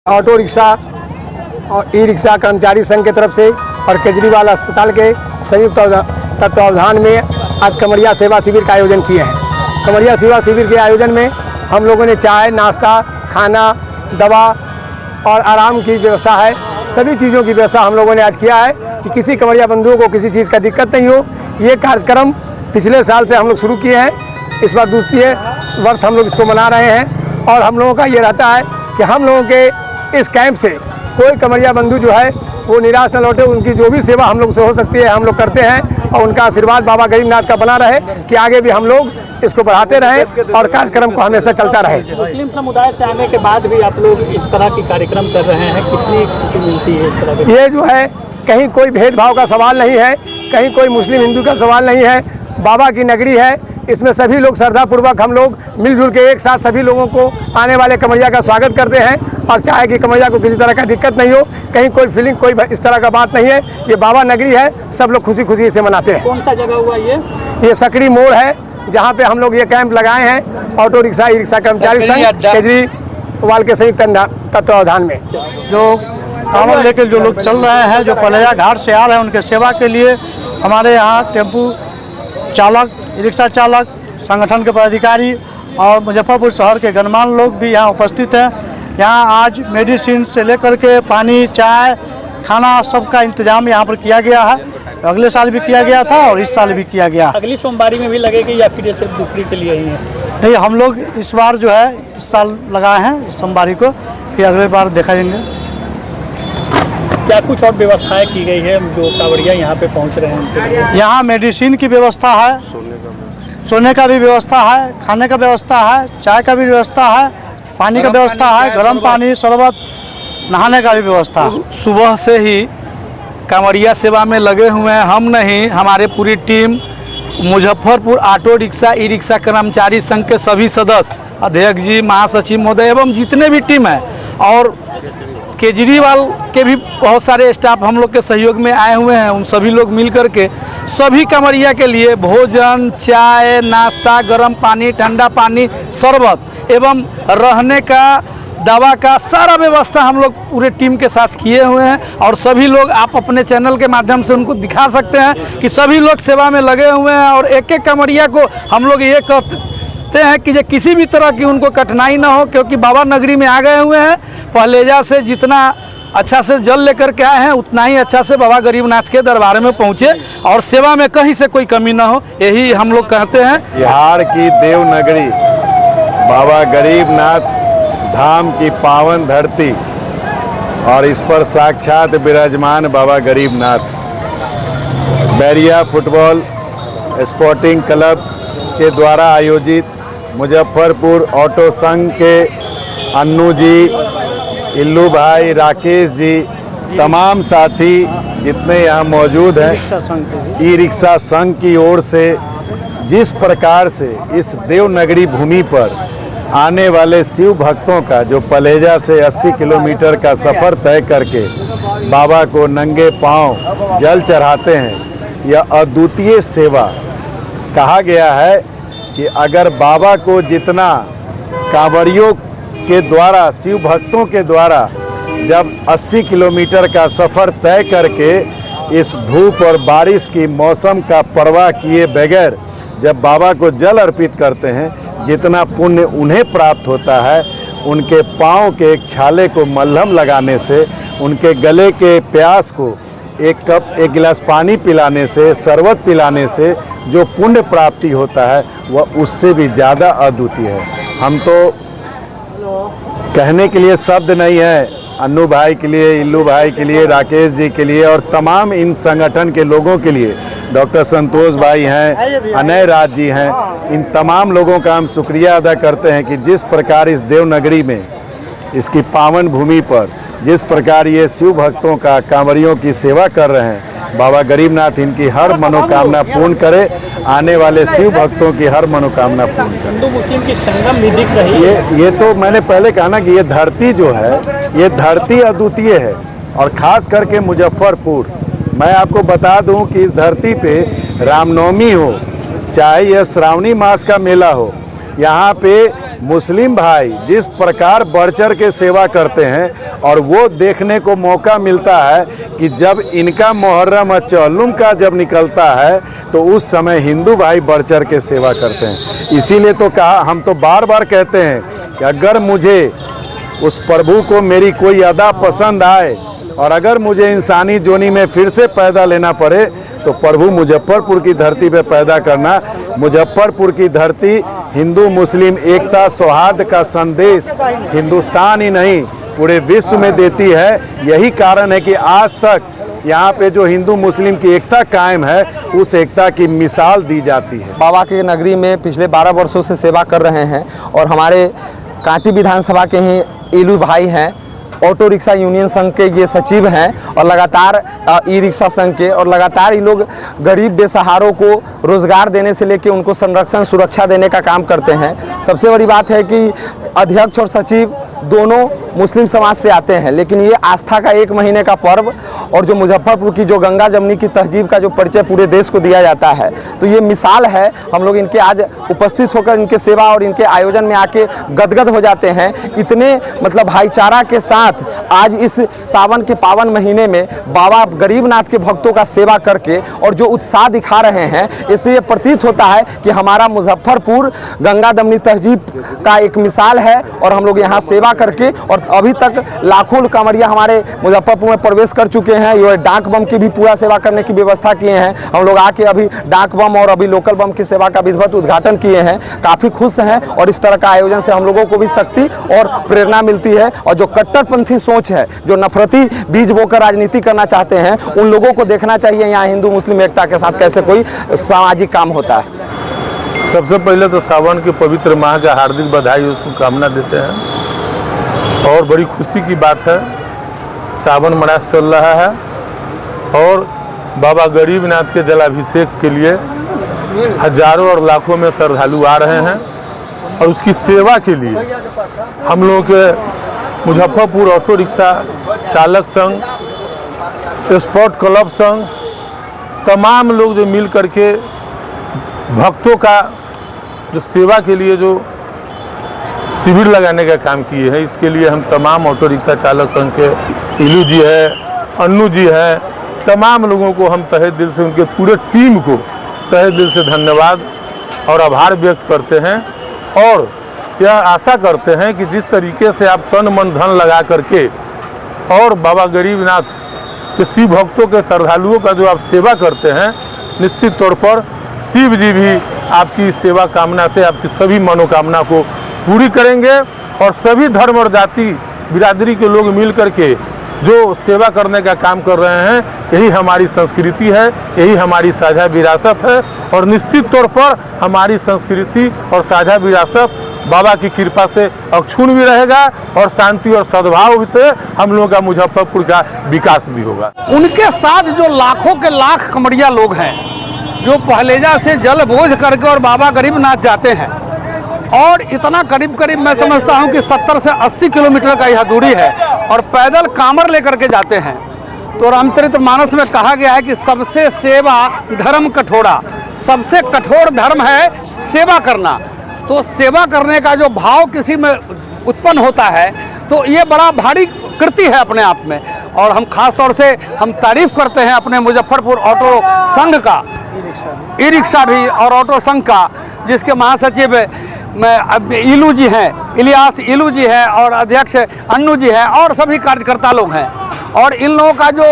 Auto rickshaw और e rickshaw कर्मचारी संघ की तरफ से और केजरीवाल अस्पताल के संयुक्त तत्वावधान में आज कमरिया सेवा शिविर का आयोजन किए हैं। कमरिया सेवा शिविर के आयोजन में हम लोगों ने चाय, नाश्ता, खाना, दवा और आराम की व्यवस्था है, सभी चीज़ों की व्यवस्था हम लोगों ने आज किया है कि किसी कमरिया बंधुओं को किसी चीज़ का दिक्कत नहीं हो। ये कार्यक्रम पिछले साल से हम लोग शुरू किए हैं, इस बार दूसरी वर्ष हम लोग इसको मना रहे हैं। और हम लोगों का ये रहता है कि हम लोगों के इस कैंप से कोई कमरिया बंधु जो है वो निराश न लौटे। उनकी जो भी सेवा हम लोग से हो सकती है हम लोग करते हैं और उनका आशीर्वाद बाबा गरीबनाथ का बना रहे कि आगे भी हम लोग इसको बढ़ाते रहें और कार्यक्रम को हमेशा चलता रहे। मुस्लिम समुदाय से आने के बाद भी आप लोग इस तरह की कार्यक्रम कर रहे हैं, कितनी खुशी मिलती है इस तरह के? ये जो है कहीं कोई भेदभाव का सवाल नहीं है, कहीं कोई मुस्लिम हिंदू का सवाल नहीं है। बाबा की नगरी है, इसमें सभी लोग श्रद्धापूर्वक हम लोग मिलजुल के एक साथ सभी लोगों को आने वाले कमरिया का स्वागत करते हैं और चाहे कि कमरिया को किसी तरह का दिक्कत नहीं हो, कहीं कोई फीलिंग कोई इस तरह का बात नहीं है। ये बाबा नगरी है, सब लोग खुशी खुशी इसे मनाते हैं। कौन सा जगह हुआ ये सकड़ी मोड़ है जहाँ पे हम लोग ये कैंप लगाए हैं। ऑटो रिक्शा ई रिक्शा कर्मचारी संघ केजरीवाल के संयुक्त तत्वावधान में जो कांवड़ लेकर जो लोग चल रहे हैं, जो पलैया घाट से आ रहे हैं, उनके सेवा के लिए हमारे यहाँ टेम्पू चालक, रिक्शा चालक, संगठन के पदाधिकारी और मुजफ्फरपुर शहर के गणमान्य लोग भी यहाँ उपस्थित हैं। यहाँ आज मेडिसिन से लेकर के पानी, चाय, खाना सबका इंतजाम यहाँ पर किया गया है। अगले साल भी किया गया था और इस साल भी किया गया। अगली सोमवारी में भी लगेगी या फिर सिर्फ दूसरी के लिए ही है? नहीं, हम लोग इस बार जो है इस साल लगाए हैं इस सोमवारी को, फिर अगले बार देखा जाएंगे। क्या कुछ और व्यवस्थाएं की गई है जो कांवड़िया यहाँ पे पहुँच रहे हैं उनके लिए? यहाँ मेडिसिन की व्यवस्था है, सोने का भी व्यवस्था है, खाने का व्यवस्था है, चाय का भी व्यवस्था है, पानी का व्यवस्था है, गर्म पानी, शरबत, नहाने का भी व्यवस्था है। सुबह से ही कांवड़िया सेवा में लगे हुए हैं। हम नहीं, हमारे पूरी team, Muzaffarpur auto rickshaw e rickshaw कर्मचारी संघ के सभी सदस्य, अध्यक्ष जी, महासचिव महोदय एवं जितने भी टीम है और केजरीवाल के भी बहुत सारे स्टाफ हम लोग के सहयोग में आए हुए हैं। उन सभी लोग मिल कर के सभी कमरिया के लिए भोजन, चाय, नाश्ता, गर्म पानी, ठंडा पानी, शरबत एवं रहने का, दवा का सारा व्यवस्था हम लोग पूरे टीम के साथ किए हुए हैं। और सभी लोग आप अपने चैनल के माध्यम से उनको दिखा सकते हैं कि सभी लोग सेवा में लगे हुए हैं और एक एक कमरिया को हम लोग ये कहते हैं कि जो किसी भी तरह की उनको कठिनाई ना हो, क्योंकि बाबा नगरी में आ गए हुए हैं। पहलेजा से जितना अच्छा से जल लेकर के आए हैं उतना ही अच्छा से बाबा गरीबनाथ के दरबार में पहुँचे और सेवा में कहीं से कोई कमी ना हो, यही हम लोग कहते हैं। बिहार की देव नगरी बाबा गरीबनाथ धाम की पावन धरती और इस पर साक्षात विराजमान Baba Garibnath. Bairiya football sporting club के द्वारा आयोजित मुजफ्फरपुर ऑटो संघ के अन्नू जी, इल्लू भाई, राकेश जी, तमाम साथी जितने यहाँ मौजूद हैं, ई रिक्शा संघ की ओर से जिस प्रकार से इस देवनगरी भूमि पर आने वाले शिव भक्तों का जो पलेजा से 80 किलोमीटर का सफ़र तय करके बाबा को नंगे पांव जल चढ़ाते हैं, यह अद्वितीय सेवा। कहा गया है कि अगर बाबा को जितना कांवड़ियों के द्वारा, शिव भक्तों के द्वारा जब 80 किलोमीटर का सफ़र तय करके इस धूप और बारिश की मौसम का परवाह किए बगैर जब बाबा को जल अर्पित करते हैं, जितना पुण्य उन्हें प्राप्त होता है, उनके पाँव के एक छाले को मलहम लगाने से, उनके गले के प्यास को एक गिलास पानी पिलाने से, शरबत पिलाने से जो पुण्य प्राप्ति होता है वह उससे भी ज़्यादा अद्वितीय है। हम तो कहने के लिए शब्द नहीं है। अन्नू भाई के लिए, इल्लू भाई के लिए, राकेश जी के लिए और तमाम इन संगठन के लोगों के लिए, डॉक्टर संतोष भाई हैं, अनय राज जी हैं, इन तमाम लोगों का हम शुक्रिया अदा करते हैं कि जिस प्रकार इस देवनगरी में, इसकी पावन भूमि पर जिस प्रकार ये शिव भक्तों का, कांवड़ियों की सेवा कर रहे हैं, बाबा गरीबनाथ इनकी हर मनोकामना पूर्ण करे, आने वाले शिव भक्तों की हर मनोकामना पूर्ण करे। हिंदू मुस्लिम की संगम भी दिख रही है। ये तो मैंने पहले कहा ना कि ये धरती जो है, ये धरती अद्वितीय है और ख़ास करके मुजफ्फरपुर। मैं आपको बता दूं कि इस धरती पे रामनवमी हो, चाहे यह श्रावणी मास का मेला हो, यहाँ पे मुस्लिम भाई जिस प्रकार बढ़ चढ़ के सेवा करते हैं और वो देखने को मौका मिलता है कि जब इनका मुहर्रम चौलुम का जब निकलता है तो उस समय हिंदू भाई बढ़ चढ़ के सेवा करते हैं। इसीलिए तो कहा, हम तो बार बार कहते हैं कि अगर मुझे उस प्रभु को मेरी कोई अदा पसंद आए और अगर मुझे इंसानी जोनी में फिर से पैदा लेना पड़े तो प्रभु मुजफ्फरपुर की धरती पे पैदा करना। मुजफ्फरपुर की धरती हिंदू मुस्लिम एकता सौहार्द का संदेश हिंदुस्तान ही नहीं पूरे विश्व में देती है। यही कारण है कि आज तक यहाँ पे जो हिंदू मुस्लिम की एकता कायम है उस एकता की मिसाल दी जाती है। बाबा की नगरी में पिछले 12 वर्षों से सेवा कर रहे हैं और हमारे कांटी विधानसभा के ही इलू भाई हैं, ऑटो रिक्शा यूनियन संघ के ये सचिव हैं और लगातार ई रिक्शा संघ के, और लगातार ये लोग गरीब बेसहारों को रोज़गार देने से लेकर उनको संरक्षण सुरक्षा देने का काम करते हैं। सबसे बड़ी बात है कि अध्यक्ष और सचिव दोनों मुस्लिम समाज से आते हैं, लेकिन ये आस्था का 1 महीने का पर्व और जो मुजफ्फरपुर की जो गंगा जमनी की तहजीब का जो परिचय पूरे देश को दिया जाता है, तो ये मिसाल है। हम लोग इनके आज उपस्थित होकर इनके सेवा और इनके आयोजन में आके गदगद हो जाते हैं। इतने मतलब भाईचारा के साथ आज इस सावन के पावन महीने में बाबा गरीबनाथ के भक्तों का सेवा करके और जो उत्साह दिखा रहे हैं, इससे ये प्रतीत होता है कि हमारा मुजफ्फरपुर गंगा दमनी तहजीब का एक मिसाल है। और हम लोग यहाँ सेवा करके, और अभी तक लाखों कांवरिया हमारे मुजफ्फरपुर में प्रवेश कर चुके हैं। ये डाक बम की भी पूरा सेवा करने की व्यवस्था किए हैं। हम लोग आके अभी डाक बम और अभी लोकल बम की सेवा का विधिवत उद्घाटन किए हैं। काफ़ी खुश हैं और इस तरह का आयोजन से हम लोगों को भी शक्ति और प्रेरणा मिलती है। और जो कट्टरपंथी सोच है, जो नफरती बीज बोकर राजनीति करना चाहते हैं, उन लोगों को देखना चाहिए यहाँ हिंदू मुस्लिम एकता के साथ कैसे कोई सामाजिक काम होता है। सबसे पहले तो सावन के पवित्र माह का हार्दिक बधाई और शुभकामना देते हैं। और बड़ी खुशी की बात है, सावन मास चल रहा है और बाबा गरीबनाथ के जलाभिषेक के लिए हजारों और लाखों में श्रद्धालु आ रहे हैं। और उसकी सेवा के लिए हम लोगों के मुजफ्फरपुर ऑटो रिक्शा चालक संघ, स्पोर्ट क्लब संघ, तमाम लोग जो मिल करके भक्तों का जो सेवा के लिए जो शिविर लगाने का काम किए हैं, इसके लिए हम तमाम ऑटो रिक्शा चालक संघ के इलू जी है, अन्नू जी है, तमाम लोगों को हम तहे दिल से, उनके पूरे टीम को तहे दिल से धन्यवाद और आभार व्यक्त करते हैं। और यह आशा करते हैं कि जिस तरीके से आप तन मन धन लगा करके और बाबा गरीबनाथ के शिव भक्तों के श्रद्धालुओं का जो आप सेवा करते हैं, निश्चित तौर पर शिव जी भी आपकी सेवा कामना से आपकी सभी मनोकामना को पूरी करेंगे। और सभी धर्म और जाति बिरादरी के लोग मिल करके जो सेवा करने का काम कर रहे हैं, यही हमारी संस्कृति है, यही हमारी साझा विरासत है। और निश्चित तौर पर हमारी संस्कृति और साझा विरासत बाबा की कृपा से अक्षुण्ण भी रहेगा और शांति और सद्भाव से हम लोगों का मुजफ्फरपुर का विकास भी होगा। उनके साथ जो लाखों के लाख कमरिया लोग हैं, जो पहलेजा से जल बोझ करके और बाबा गरीबनाथ जाते हैं, और इतना करीब करीब मैं समझता हूं कि 70 से 80 किलोमीटर का यह दूरी है और पैदल कामर लेकर के जाते हैं। तो रामचरितमानस में कहा गया है कि सबसे सेवा धर्म कठोरा, सबसे कठोर धर्म है सेवा करना। तो सेवा करने का जो भाव किसी में उत्पन्न होता है, तो ये बड़ा भारी कृति है अपने आप में। और हम खास तौर से हम तारीफ करते हैं अपने मुजफ्फरपुर ऑटो संघ का, ई रिक्शा भी और ऑटो संघ का, जिसके महासचिव इलू जी हैं, इलियास इलू जी हैं, और अध्यक्ष अन्नू जी हैं, और सभी कार्यकर्ता लोग हैं। और इन लोगों का जो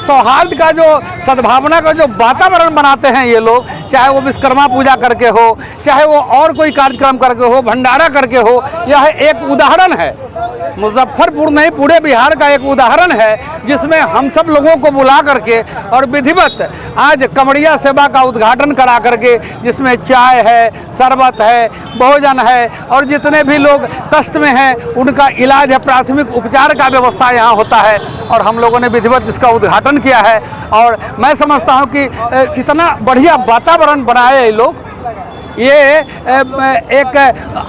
सौहार्द का जो सद्भावना का जो वातावरण बनाते हैं ये लोग, चाहे वो विश्वकर्मा पूजा करके हो, चाहे वो और कोई कार्यक्रम करके हो, भंडारा करके हो, यह एक उदाहरण है। मुजफ्फरपुर नहीं, पूरे बिहार का एक उदाहरण है, जिसमें हम सब लोगों को बुला करके और विधिवत आज कमरिया सेवा का उद्घाटन करा करके, जिसमें चाय है, शरबत है, भोजन है, और जितने भी लोग कष्ट में हैं उनका इलाज है, प्राथमिक उपचार का व्यवस्था यहाँ होता है। और हम लोगों ने विधिवत इसका उद्घाटन किया है। और मैं समझता हूँ कि इतना बढ़िया वातावरण बनाए ये लोग, ये एक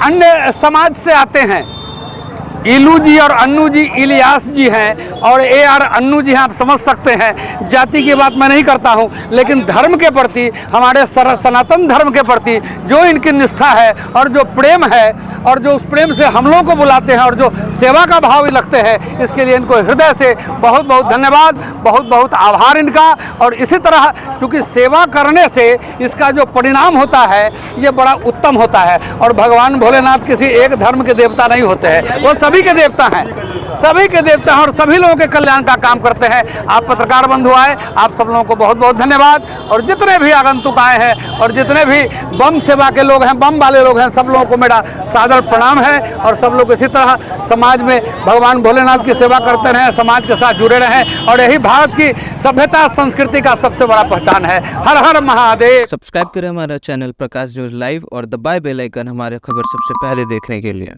अन्य समाज से आते हैं। इलू जी और अन्नू जी इलियास जी हैं, और AR अन्नू जी हैं, आप समझ सकते हैं। जाति की बात मैं नहीं करता हूं, लेकिन धर्म के प्रति, हमारे सनातन धर्म के प्रति जो इनकी निष्ठा है और जो प्रेम है, और जो उस प्रेम से हम लोगों को बुलाते हैं और जो सेवा का भाव रखते हैं, इसके लिए इनको हृदय से बहुत बहुत धन्यवाद, बहुत बहुत आभार इनका। और इसी तरह चूँकि सेवा करने से इसका जो परिणाम होता है ये बड़ा उत्तम होता है। और भगवान भोलेनाथ किसी एक धर्म के देवता नहीं होते हैं, वो सभी के देवता हैं, सभी के देवता हैं और सभी लोगों के कल्याण का काम करते हैं। आप पत्रकार बंधु आए, आप सब लोगों को बहुत बहुत धन्यवाद। और जितने भी आगंतुक आए हैं और जितने भी बम सेवा के लोग हैं, बम वाले लोग हैं, सब लोगों को मेरा सादर प्रणाम है। और सब लोग इसी तरह समाज में भगवान भोलेनाथ की सेवा करते रहें, समाज के साथ जुड़े रहें, और यही भारत की सभ्यता संस्कृति का सबसे बड़ा पहचान है। हर हर महादेव। सब्सक्राइब करें हमारा चैनल प्रकाश न्यूज लाइव और दबाए बेल आइकन हमारे खबर सबसे पहले देखने के लिए।